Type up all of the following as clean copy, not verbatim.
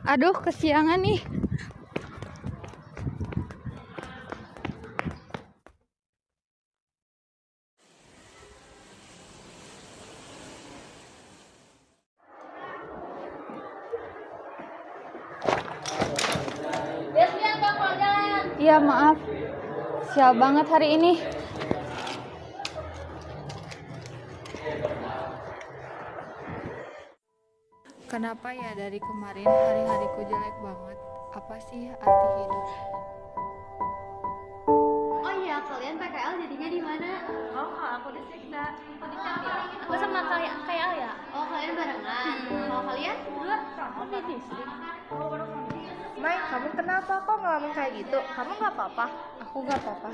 Aduh, kesiangan nih. Iya, maaf. Sial banget hari ini. Kenapa ya dari kemarin hari-hariku jelek banget? Apa sih arti hidup? Oh iya, kalian PKL jadinya di mana? Oh, kalau aku di Sekda. Aku di Cek ya. Aku sama kayak ya. Oh, kalian barengan. Kalau kalian berdua? Kamu di distrik. Mai, kamu kenapa kok ngalamin kayak gitu? Kamu nggak apa-apa? Aku gak apa-apa.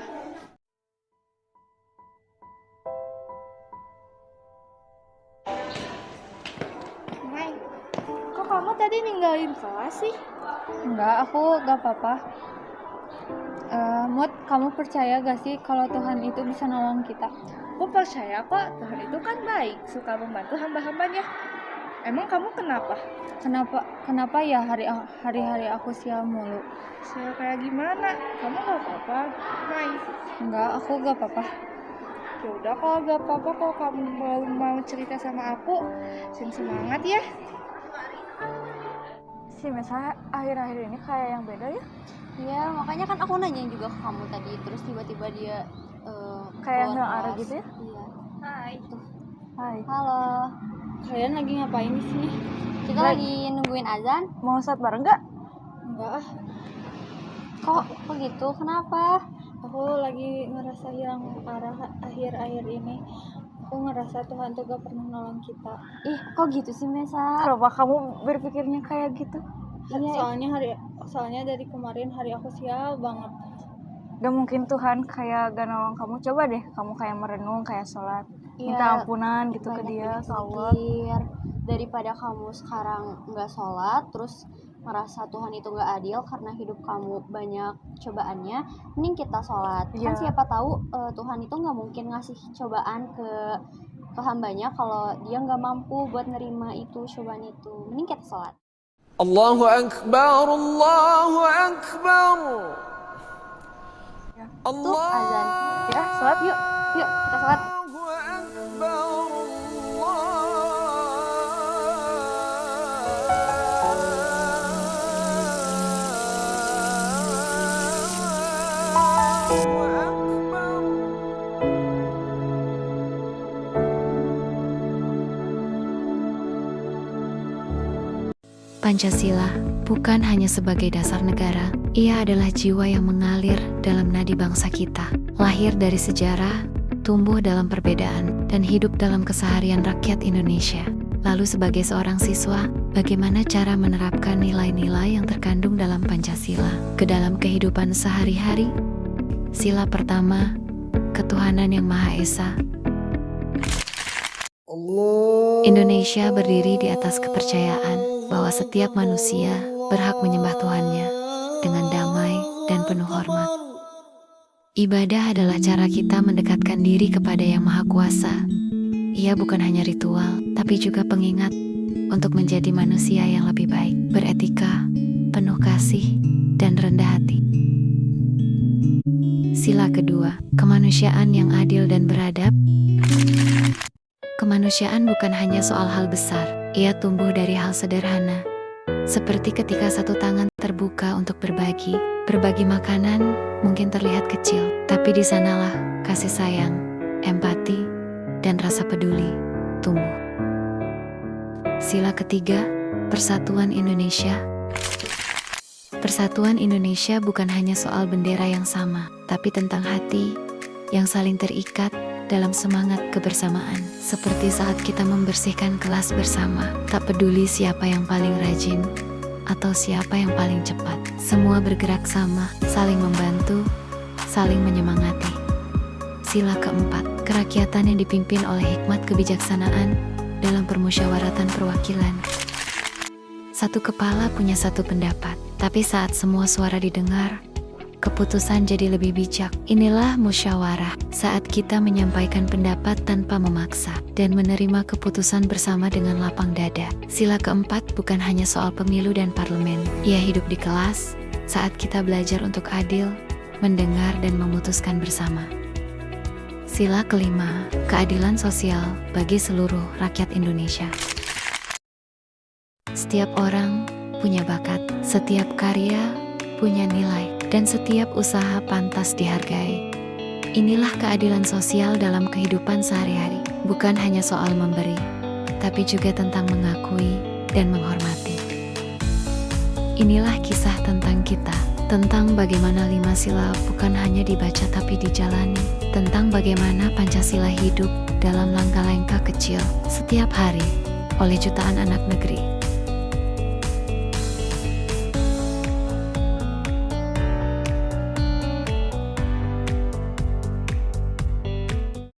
Mai, kok kamu tadi ninggalin kelas sih? Enggak, aku gak apa-apa. Mut, kamu percaya gak sih kalau Tuhan itu bisa nolong kita? Aku percaya kok, Tuhan itu kan baik, suka membantu hamba-hambanya. Emang kamu kenapa? Kenapa ya hari-hari aku sial mulu? Sial kayak gimana? Kamu nggak apa-apa, Mai? Enggak, aku gak apa-apa. Ya udah, kalau nggak apa-apa, kalau kamu mau cerita sama aku, semangat ya. Si Mesa akhir-akhir ini kayak yang beda ya? Iya, makanya kan aku nanya juga ke kamu tadi, terus tiba-tiba dia Kayak keluar nggak ada kelas. gitu ya? Iya. Hai. Hai. Halo. Kalian lagi ngapain di sini? Kita lagi nungguin azan. Mau sholat bareng nggak? Enggak ah. Kok gitu? Kenapa? Aku lagi ngerasa hilang arah akhir-akhir ini. Aku ngerasa Tuhan tuh gak pernah nolong kita. Ih, kok gitu sih, Mesa? Kenapa kamu berpikirnya kayak gitu? Iya. Soalnya dari kemarin hari aku sial banget. Gak mungkin Tuhan kayak gak nolong kamu. Coba deh kamu kayak merenung, kayak sholat, minta ampunan gitu ke dia, ke Allah. Pikir daripada kamu sekarang nggak sholat terus merasa Tuhan itu nggak adil karena hidup kamu banyak cobaannya, mending kita sholat. Iya. Kan siapa tahu Tuhan itu nggak mungkin ngasih cobaan ke hambanya kalau dia nggak mampu buat nerima itu cobaan itu. Mending kita sholat. Allahu Akbar, Allahu Akbar. Tuh azan. Ya, sholat yuk. Yuk kita sholat. Allahu Akbar, Allahu Akbar. Pancasila bukan hanya sebagai dasar negara, ia adalah jiwa yang mengalir dalam nadi bangsa kita. Lahir dari sejarah, tumbuh dalam perbedaan, dan hidup dalam keseharian rakyat Indonesia. Lalu sebagai seorang siswa, bagaimana cara menerapkan nilai-nilai yang terkandung dalam Pancasila ke dalam kehidupan sehari-hari? Sila pertama, ketuhanan yang Maha Esa. Indonesia berdiri di atas kepercayaan bahwa setiap manusia berhak menyembah Tuhannya dengan damai dan penuh hormat. Ibadah adalah cara kita mendekatkan diri kepada Yang Maha Kuasa. Ia bukan hanya ritual, tapi juga pengingat untuk menjadi manusia yang lebih baik, beretika, penuh kasih, dan rendah hati. Sila kedua, kemanusiaan yang adil dan beradab. Kemanusiaan bukan hanya soal hal besar, ia tumbuh dari hal sederhana. Seperti ketika satu tangan terbuka untuk berbagi. Berbagi makanan mungkin terlihat kecil, tapi di sanalah kasih sayang, empati, dan rasa peduli tumbuh. Sila ketiga, persatuan Indonesia. Persatuan Indonesia bukan hanya soal bendera yang sama, tapi tentang hati yang saling terikat dalam semangat kebersamaan. Seperti saat kita membersihkan kelas bersama, tak peduli siapa yang paling rajin atau siapa yang paling cepat. Semua bergerak sama, saling membantu, saling menyemangati. Sila keempat, kerakyatan yang dipimpin oleh hikmat kebijaksanaan dalam permusyawaratan perwakilan. Satu kepala punya satu pendapat, tapi saat semua suara didengar, keputusan jadi lebih bijak. Inilah musyawarah, saat kita menyampaikan pendapat tanpa memaksa dan menerima keputusan bersama dengan lapang dada. Sila keempat bukan hanya soal pemilu dan parlemen. Ia hidup di kelas, saat kita belajar untuk adil, mendengar dan memutuskan bersama. Sila kelima, keadilan sosial bagi seluruh rakyat Indonesia. Setiap orang punya bakat, setiap karya punya nilai, dan setiap usaha pantas dihargai. Inilah keadilan sosial dalam kehidupan sehari-hari, bukan hanya soal memberi, tapi juga tentang mengakui dan menghormati. Inilah kisah tentang kita, tentang bagaimana 5 sila bukan hanya dibaca tapi dijalani, tentang bagaimana Pancasila hidup dalam langkah-langkah kecil setiap hari oleh jutaan anak negeri.